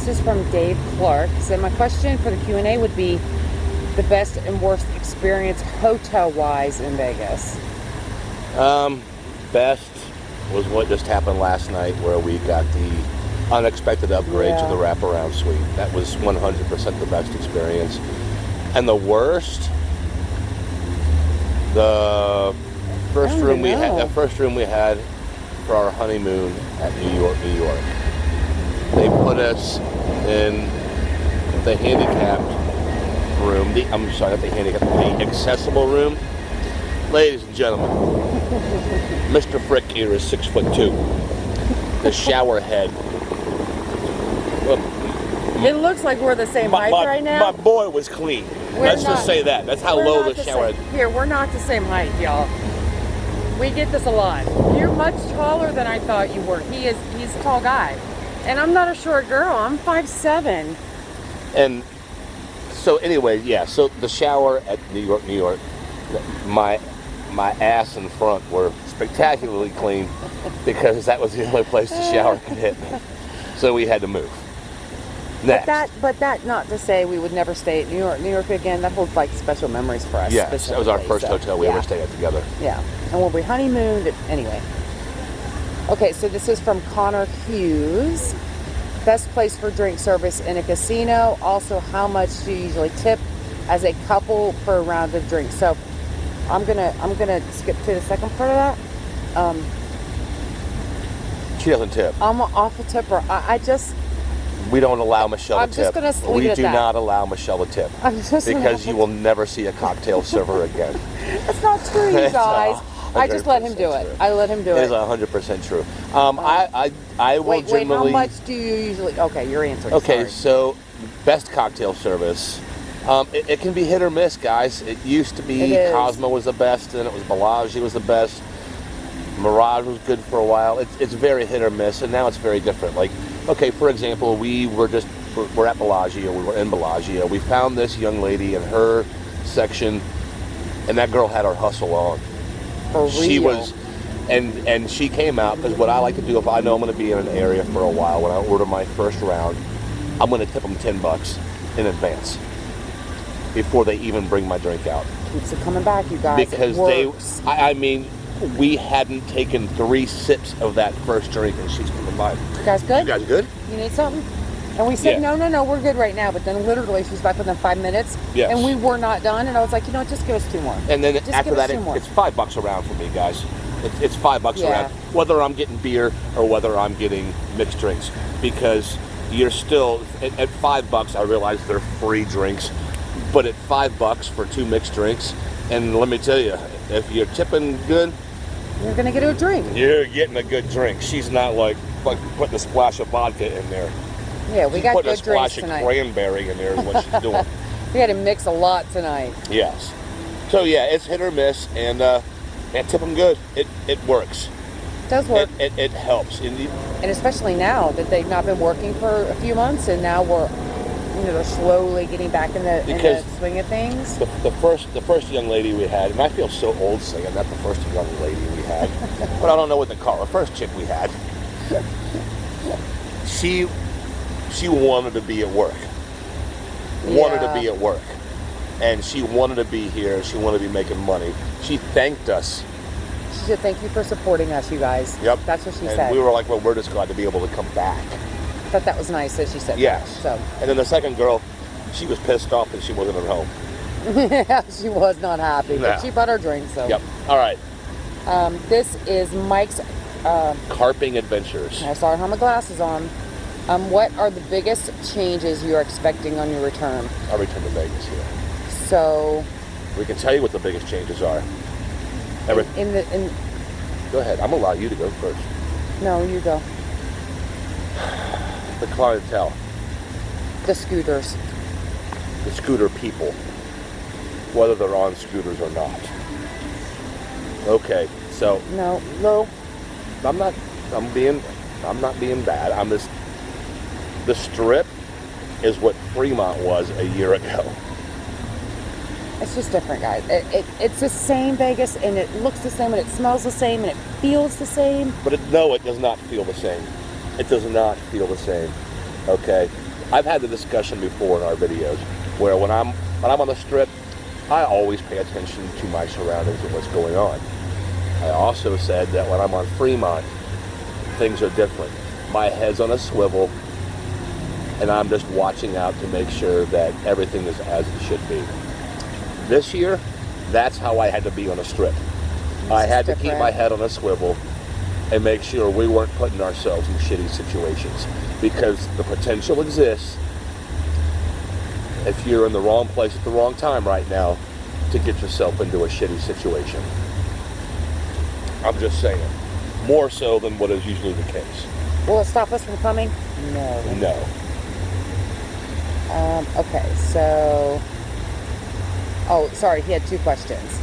this is from Dave Clark. So my question for the Q&A would be the best and worst experience hotel-wise in Vegas. Best was what just happened last night, where we got the unexpected upgrade to the wraparound suite. That was 100% the best experience. And the worst, the first room we had for our honeymoon at New York. They put us in the handicapped room. The accessible room. Ladies and gentlemen, Mr. Frick here is 6'2". The shower head. It looks like we're the same height right now. My boy was clean. Let's just say that. That's how low the shower head. Here, we're not the same height, y'all. We get this a lot. You're much taller than I thought you were. He's a tall guy. And I'm not a short girl. I'm 5'7". And so anyway, yeah. So the shower at New York, my ass and front were spectacularly clean because that was the only place the shower could hit me. So we had to move. Next. But that not to say we would never stay at New York. New York again, that holds like special memories for us. Yes, that was our first hotel we ever stayed at together. Yeah, and when we honeymooned, anyway. Okay, so this is from Connor Hughes. Best place for drink service in a casino. Also, how much do you usually tip as a couple per round of drinks? So, I'm gonna skip to the second part of that. She doesn't tip. I'm an awful tipper. We don't allow Michelle to tip. I'm just going to leave it at that. We do not allow Michelle to tip. Because you will never see a cocktail server again. That's not true, you guys. I just let him do it. I let him do it. It is 100% true. I will generally... Wait, how much do you usually... Okay, you're answering. Okay, so best cocktail service. It can be hit or miss, guys. It used to be Cosmo was the best, and it was Bellagio was the best. Mirage was good for a while. It's very hit or miss, and now it's very different. Like, okay, for example, we're at Bellagio. We were in Bellagio. We found this young lady in her section, and that girl had her hustle on. For real? She was, and she came out, because what I like to do if I know I'm going to be in an area for a while, when I order my first round, I'm going to tip them $10 in advance before they even bring my drink out. Keeps it coming back, you guys. Because we hadn't taken 3 sips of that first drink, and she's coming by. You guys good? You guys good? You need something? And we said, no, we're good right now. But then literally, she's back within 5 minutes. Yes. And we were not done. And I was like, just give us 2 more. And then after that, it's $5 a round for me, guys. It's $5 a round, whether I'm getting beer or whether I'm getting mixed drinks. Because you're still, at $5, I realize they're free drinks. But at $5 for 2 mixed drinks, and let me tell you, if you're tipping good, you're gonna get a drink. You're getting a good drink. She's not like putting a splash of vodka in there. Yeah, we got good drinks tonight. Putting a splash of cranberry in there is what she's doing. We had to mix a lot tonight. Yes. So yeah, it's hit or miss, and tip them good. It works. It does work. It helps. And especially now that they've not been working for a few months, and now they're slowly getting back in the swing of things. The first young lady we had, and I feel so old saying that, the first young lady we had, but I don't know what to call her. The first chick we had, she wanted to be at work. Wanted to be at work. And she wanted to be here. She wanted to be making money. She thanked us. She said, thank you for supporting us, you guys. Yep. That's what she and said. We were like, well, we're just glad to be able to come back. I thought that was nice that she said yes. that. So. And then the second girl, she was pissed off that she wasn't at home. Yeah, she was not happy, but she bought her drink, so. Yep. All right. This is Mike's... Carping Adventures. I saw her have my glasses on. What are the biggest changes you're expecting on your return? I'll return to Vegas, yeah. So... We can tell you what the biggest changes are. Go ahead. I'm going to allow you to go first. No, you go. The clientele. The scooters. The scooter people. Whether they're on scooters or not. Okay, so... No. I'm not being bad. The Strip is what Fremont was a year ago. It's just different, guys. It's the same Vegas, and it looks the same, and it smells the same, and it feels the same. But it does not feel the same. It does not feel the same. Okay? I've had the discussion before in our videos where when I'm on the Strip, I always pay attention to my surroundings and what's going on. I also said that when I'm on Fremont, things are different. My head's on a swivel, and I'm just watching out to make sure that everything is as it should be. This year, that's how I had to be on a Strip. I had to keep my head on a swivel and make sure we weren't putting ourselves in shitty situations, because the potential exists, if you're in the wrong place at the wrong time right now, to get yourself into a shitty situation. I'm just saying. More so than what is usually the case. Will it stop us from coming? No. No. Okay, so... Oh, sorry, he had 2 questions.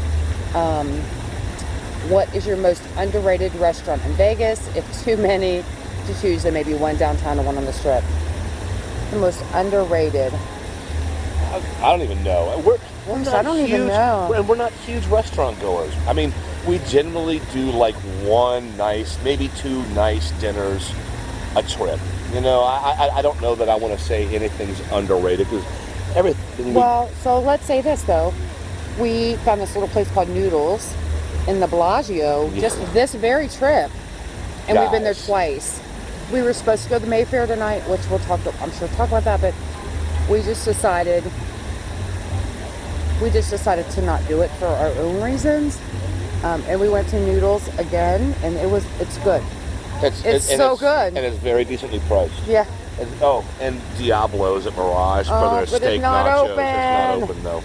What is your most underrated restaurant in Vegas? If too many to choose, then maybe one downtown and one on the Strip. The most underrated. I don't even know. We're not I don't huge, even know. And we're not huge restaurant goers. I mean, we generally do like one nice, maybe 2 nice dinners a trip. You know, I don't know that I want to say anything's underrated, because everything. Well, so let's say this though. We found this little place called Noodles in the Bellagio just this very trip, and we've been there twice. We were supposed to go to the Mayfair tonight, which I'm sure talk about that, but we just decided to not do it for our own reasons, and we went to Noodles again, and it's good. It's so good, and it's very decently priced. Yeah. And Diablo's at Mirage for their steak nachos. It's not open though.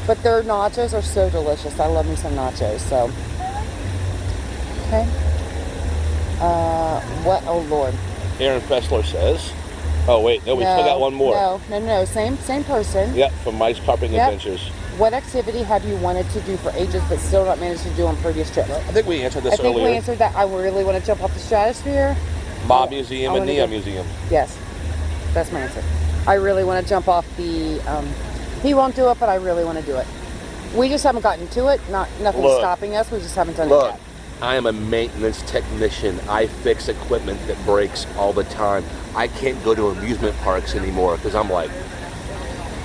But their nachos are so delicious. I love me some nachos. So, okay. What? Oh Lord. Aaron Fessler says. Oh wait, no, we still got one more. No. Same person. Yep, from Mike's Carping Adventures. What activity have you wanted to do for ages but still not managed to do on previous trips? I think we answered this earlier. I think we answered that. I really want to jump off the Stratosphere. Mob Museum and Neon Museum. Yes, that's my answer. I really want to jump off the. He won't do it, but I really want to do it. We just haven't gotten to it. Nothing's stopping us. We just haven't done it yet. I am a maintenance technician. I fix equipment that breaks all the time. I can't go to amusement parks anymore because I'm like,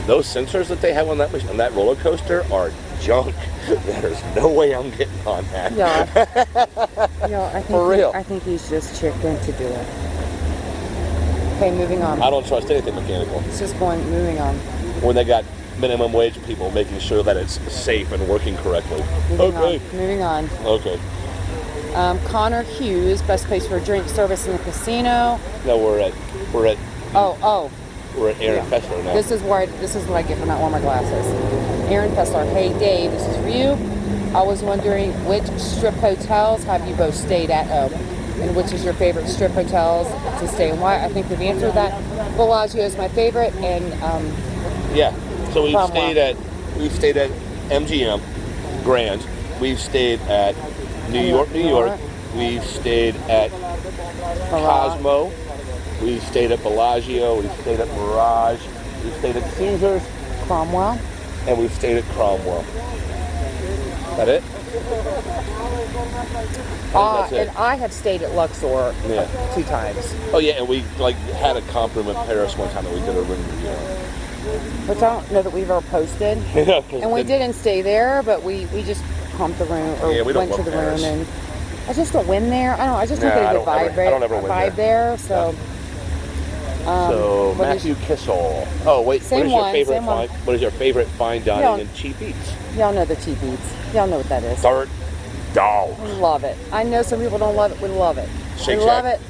those sensors that they have on that roller coaster are junk. There's no way I'm getting on that. Yeah. For real. I think he's just chipped in to do it. Okay, moving on. I don't trust anything mechanical. It's just moving on. When they got minimum wage people making sure that it's safe and working correctly. Moving on. Okay. Connor Hughes, best place for drink service in the casino. No, we're at. We're at Aaron Fessler now. This is what I get for not wearing my glasses. Aaron Fessler. Hey Dave, this is for you. I was wondering which Strip hotels have you both stayed at? And which is your favorite Strip hotels to stay in? Why? I think we've answered that. Bellagio is my favorite, and So we've stayed at MGM Grand. We've stayed at New York. We've stayed at Cosmo. We've stayed at Bellagio. We've stayed at Mirage. We've stayed at Caesars, Cromwell, and we've stayed at Cromwell. That it? That's it. And I have stayed at Luxor 2 times. Oh yeah, and we had a comp room in Paris one time that we did a room review. Which I don't know that we've ever posted. And we didn't stay there, but we just pumped the room or went to the room, and I just don't win there. I just don't get a good vibe there. So. Matthew Kissel. Oh wait, what is your favorite fine dining and cheap eats? Y'all know the cheap eats. Y'all know what that is. Dirt Dog. We love it. I know some people don't love it. We love it. Shake Shack. Love it.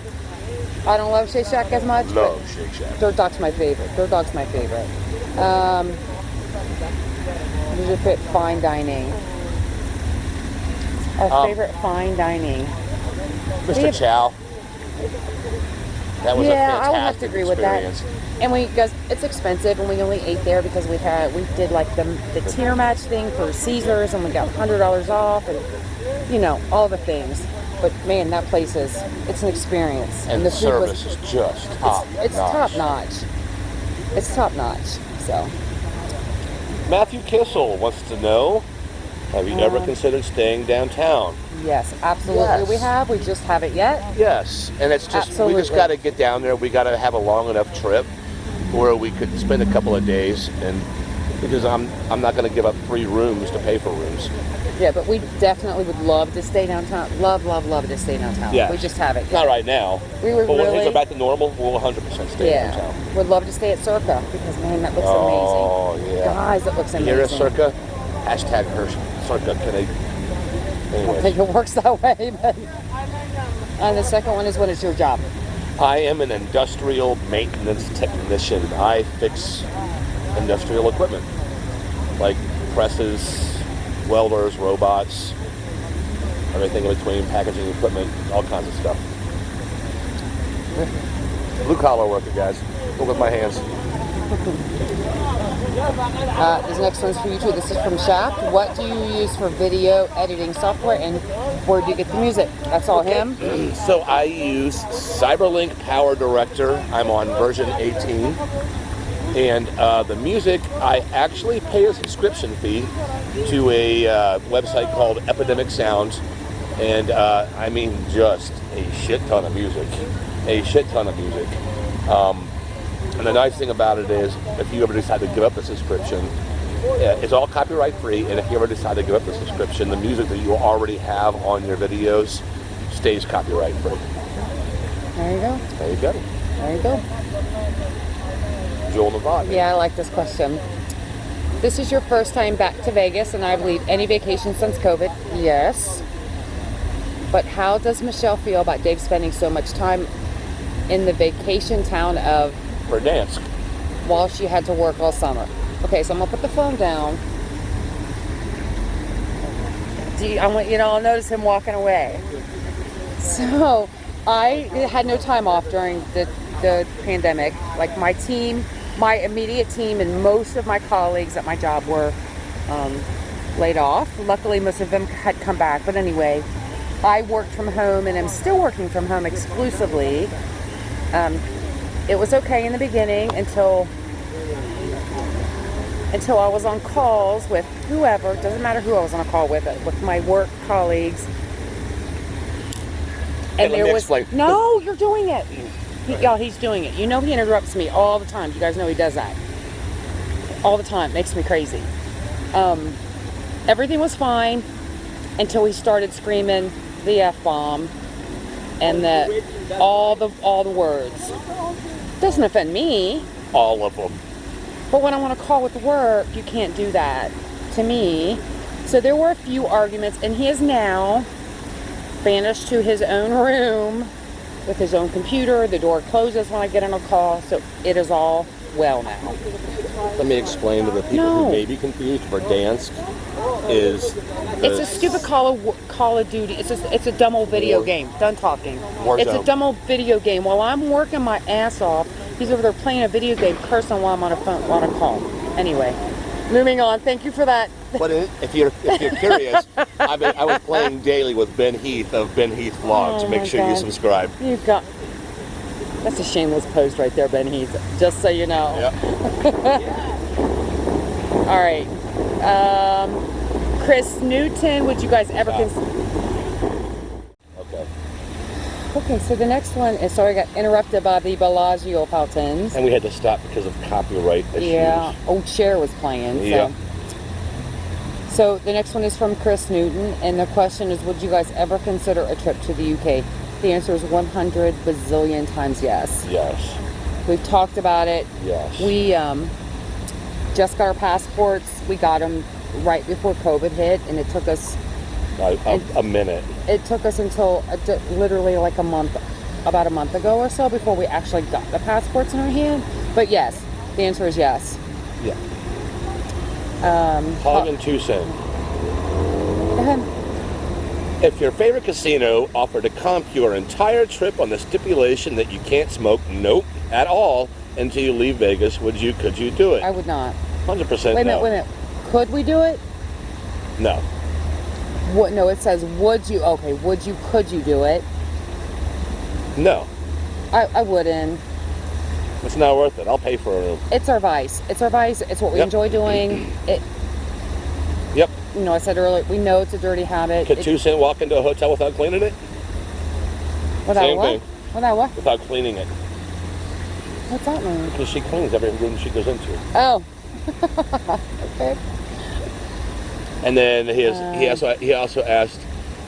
I don't love Shake Shack as much. Love Shake Shack. Dirt Dog's my favorite. What is your favorite fine dining? Our favorite fine dining. Mr. Chow. That was a fantastic I would have to agree experience. with that. And it's expensive, and we only ate there because we did like the tier match thing for Caesars, and we got $100 off, and all the things. But man, that place it's an experience. And the service is just top notch. It's top notch. It's top notch. So. Matthew Kissel wants to know, have you ever considered staying downtown? Yes, absolutely. Yes. We have. We just haven't yet. Yes, and it's just we just got to get down there. We got to have a long enough trip where we could spend a couple of days, and because I'm not going to give up free rooms to pay for rooms. Yeah, but we definitely would love to stay downtown. Love to stay downtown. Yeah. We just haven't. Not right now. We were but when really, things are back to normal, we'll 100% stay downtown. Would love to stay at Circa because, man, that looks amazing. Oh, yeah. Guys, it looks amazing. Here at Circa, hashtag her Circa. Can I? I don't think it works that way, but. And the second one is, what is your job? I am an industrial maintenance technician. I fix industrial equipment, like presses, welders, robots, everything in between, packaging equipment, all kinds of stuff. Blue collar worker, guys. Work with my hands. This next one's for you too. This is from Shaft. What do you use for video editing software, and where do you get the music? That's all him. So I use Cyberlink Power Director. I'm on version 18. And the music, I actually pay a subscription fee to a website called Epidemic Sound. And I mean just a shit ton of music. A shit ton of music. And the nice thing about it is, if you ever decide to give up the subscription, it's all copyright free, and if you ever decide to give up the subscription, the music that you already have on your videos stays copyright free. There you go. There you go. There you go. Jewel in the vibe. Yeah, I like this question. This is your first time back to Vegas, and I believe any vacation since COVID? Yes. But how does Michelle feel about Dave spending so much time in the vacation town of Verdansk while she had to work all summer? Okay, so I'm gonna put the phone down. I want you to all notice him walking away. So I had no time off during the pandemic. Like my team, my immediate team, and most of my colleagues at my job were laid off. Luckily, most of them had come back. But anyway, I worked from home, and I'm still working from home exclusively. It was okay in the beginning until I was on calls with whoever. Doesn't matter who I was on a call with my work colleagues. And there was no, you're doing it. Y'all, he's doing it. You know, he interrupts me all the time. You guys know he does that all the time. Makes me crazy. Everything was fine until he started screaming the F-bomb and all the words. Doesn't offend me. All of them. But when I want to call with work, you can't do that to me. So there were a few arguments, and he is now banished to his own room with his own computer. The door closes when I get on a call, so it is all well now. Let me explain to the people who may be confused. Verdansk is it's a stupid Call of Duty. It's a dumb old video game. Done talking. It's a dumb old video game. While I'm working my ass off, he's over there playing a video game, cursing while I'm on a call. Anyway, moving on. Thank you for that. But if you're curious, I was playing daily with Ben Heath of Ben Heath Vlogs. Oh Make sure you subscribe. That's a shameless post right there, Ben Heath. Just so you know. Yep. All right. Chris Newton, would you guys ever consider? Okay, so the next one is, sorry, I got interrupted by the Bellagio fountains. And we had to stop because of copyright issues. Yeah, old Cher was playing. Yeah. So the next one is from Chris Newton, and the question is, would you guys ever consider a trip to the UK? The answer is 100 bazillion times yes. Yes. We've talked about it. Yes. We just got our passports. We got them right before COVID hit, and it took us a minute. It took us until literally like about a month ago or so before we actually got the passports in our hand. But yes, the answer is yes. Yeah. Hog and Tucson. Go ahead. If your favorite casino offered to comp your entire trip on the stipulation that you can't smoke, at all, until you leave Vegas, could you do it? I would not. 100% Wait a minute. Could we do it? No. What? No, it says would you? Okay, could you do it? No. I wouldn't. It's not worth it. I'll pay for it. It's our vice. It's what we enjoy doing. Yep. You know, I said earlier, we know it's a dirty habit. Could Tucson walk into a hotel without cleaning it? Without Same what? thing. Without what? Without cleaning it. What's that mean? Because she cleans every room she goes into. Oh. Okay. And then he also asked,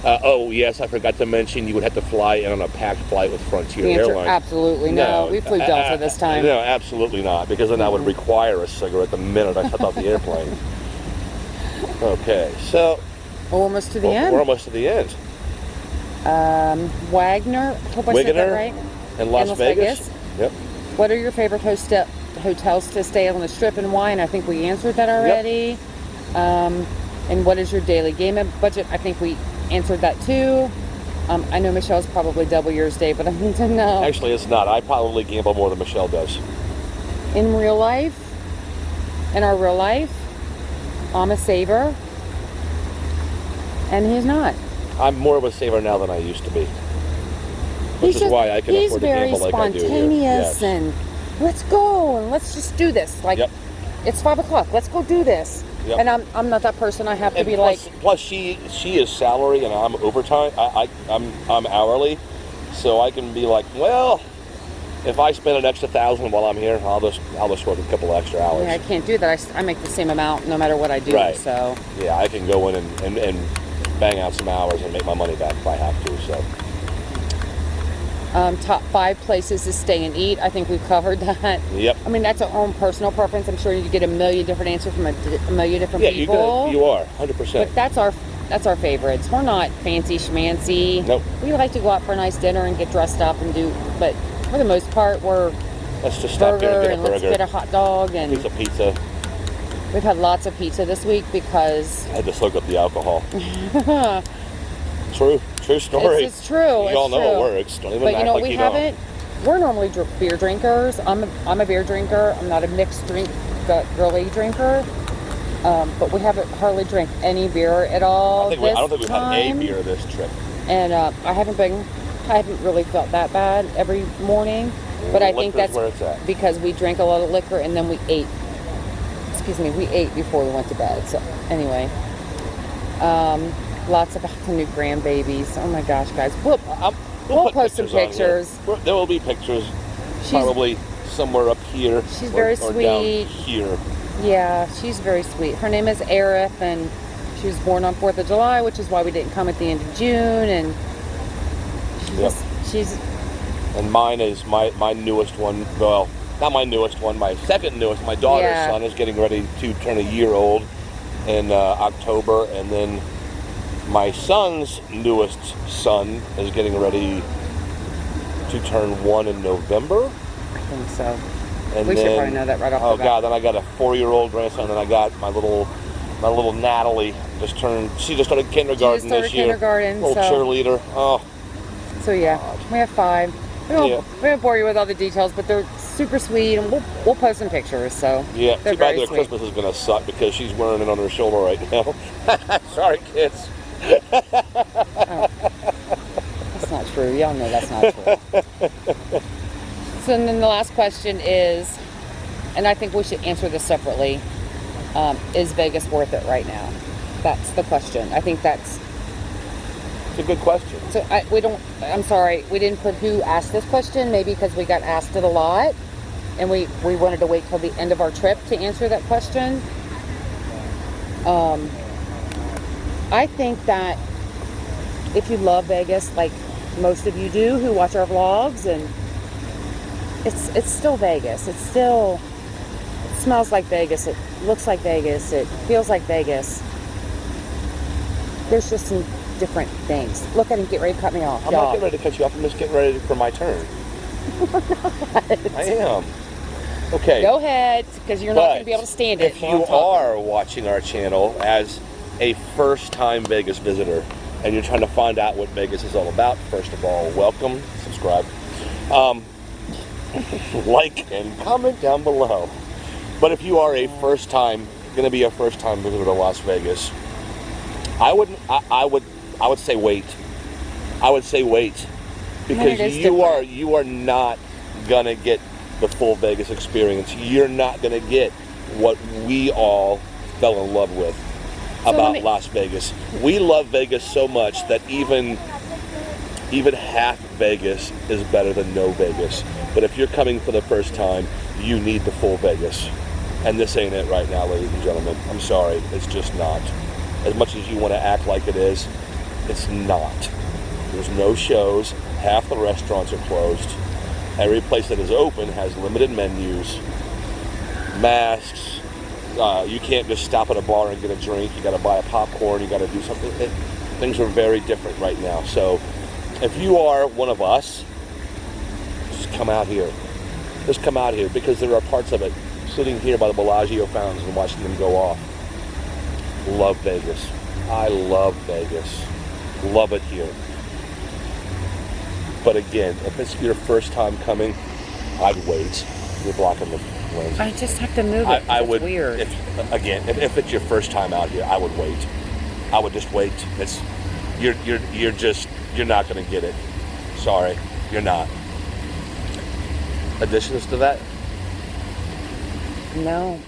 oh yes, I forgot to mention you would have to fly in on a packed flight with Frontier Airlines. Absolutely no. We flew Delta this time. No, absolutely not, because then I would require a cigarette the minute I stepped off the airplane. Okay, so We're almost to the end. We're almost to the end. Wagner, hope I said that right. In Las Vegas. Yep. What are your favorite hotels to stay on the Strip and why? And I think we answered that already. Yep. And what is your daily gaming budget? I think we answered that too. I know Michelle's probably double yours, Dave, but I need to know. Actually, it's not. I probably gamble more than Michelle does. In real life, in our real life, I'm a saver, and he's not. I'm more of a saver now than I used to be. Which is why I can afford to gamble like I do. He's very spontaneous and let's go and let's just do this. Like, it's 5 o'clock. Let's go do this. Yep. And I'm not that person. I have to be plus, like. Plus, she is salary and I'm overtime. I'm hourly, so I can be like, well, if I spend an extra $1,000 while I'm here, I'll just work a couple extra hours. Yeah, I can't do that. I make the same amount no matter what I do. Right. So. Yeah, I can go in and bang out some hours and make my money back if I have to. So. Top 5 places to stay and eat. I think we've covered that. Yep. I mean, that's our own personal preference. I'm sure you get a million different answers from a million different people. Yeah, you are 100%. But that's our favorites. We're not fancy schmancy. Nope. We like to go out for a nice dinner and get dressed up and do. But for the most part, we're let's just stop there and get a burger. Let's get a hot dog and piece of pizza. We've had lots of pizza this week because I had to soak up the alcohol. True story. It's true. You all know it works. Don't even act like you don't. But we're normally beer drinkers. I'm a beer drinker. I'm not a mixed drink girly drinker. But we haven't hardly drank any beer at all. I don't think we've had a beer this trip. And I haven't really felt that bad every morning. But I think that's where it's at. Because we drank a lot of liquor and then we ate. We ate before we went to bed. So anyway. Lots of new grandbabies. Oh my gosh, guys. We'll post some pictures. There will be pictures. Probably somewhere up here. She's very sweet. Down here. Yeah, she's very sweet. Her name is Aerith, and she was born on 4th of July, which is why we didn't come at the end of June. And she's. And mine is my newest one. Well, not my newest one. My second newest. My daughter's son is getting ready to turn a year old in October, and then my son's newest son is getting ready to turn 1 in November. I think so. And we should probably know that right off the bat. God, then I got a 4-year-old grandson, and I got my little Natalie she just started kindergarten this year. Little cheerleader. Oh. So we have 5. We won't bore you with all the details, but they're super sweet, and we'll post some pictures. So yeah, too bad their Christmas is gonna suck because she's wearing it on her shoulder right now. Sorry, kids. Oh, that's not true. Y'all know that's not true. So then the last question is, and I think we should answer this separately, is Vegas worth it right now? That's the question. I think it's a good question. So I'm sorry, we didn't put who asked this question, maybe because we got asked it a lot, and we wanted to wait till the end of our trip to answer that question. I think that if you love Vegas, like most of you do who watch our vlogs, and it's still Vegas. It smells like Vegas. It looks like Vegas. It feels like Vegas. There's just some different things. Look at him get ready to cut me off. I'm not getting ready to cut you off. I'm just getting ready for my turn. I am. Okay. Go ahead, because you're not going to be able to stand it. If you are watching our channel as a first-time Vegas visitor and you're trying to find out what Vegas is all about, first of all, welcome, subscribe, like and comment down below. But if you are going to be a first-time visitor to Las Vegas, I would say wait. I would say wait, because you are not gonna get the full Vegas experience. You're not gonna get what we all fell in love with about Las Vegas. We love Vegas so much that even Even half Vegas is better than no Vegas. But if you're coming for the first time, you need the full Vegas. And this ain't it right now, ladies and gentlemen. I'm sorry, it's just not. As much as you want to act like it is, it's not. There's no shows. Half the restaurants are closed. Every place that is open has limited menus, masks. You can't just stop at a bar and get a drink. You got to buy a popcorn. You got to do something. Things are very different right now. So if you are one of us, just come out here. Just come out here, because there are parts of it, sitting here by the Bellagio fountains and watching them go off. Love Vegas. I love Vegas. Love it here. But again, if it's your first time coming, I'd wait. You're blocking the lens. I just have to move it. I would. It's weird. If it's your first time out here, I would wait. I would just wait. You're not going to get it. Sorry, you're not. Additions to that? No.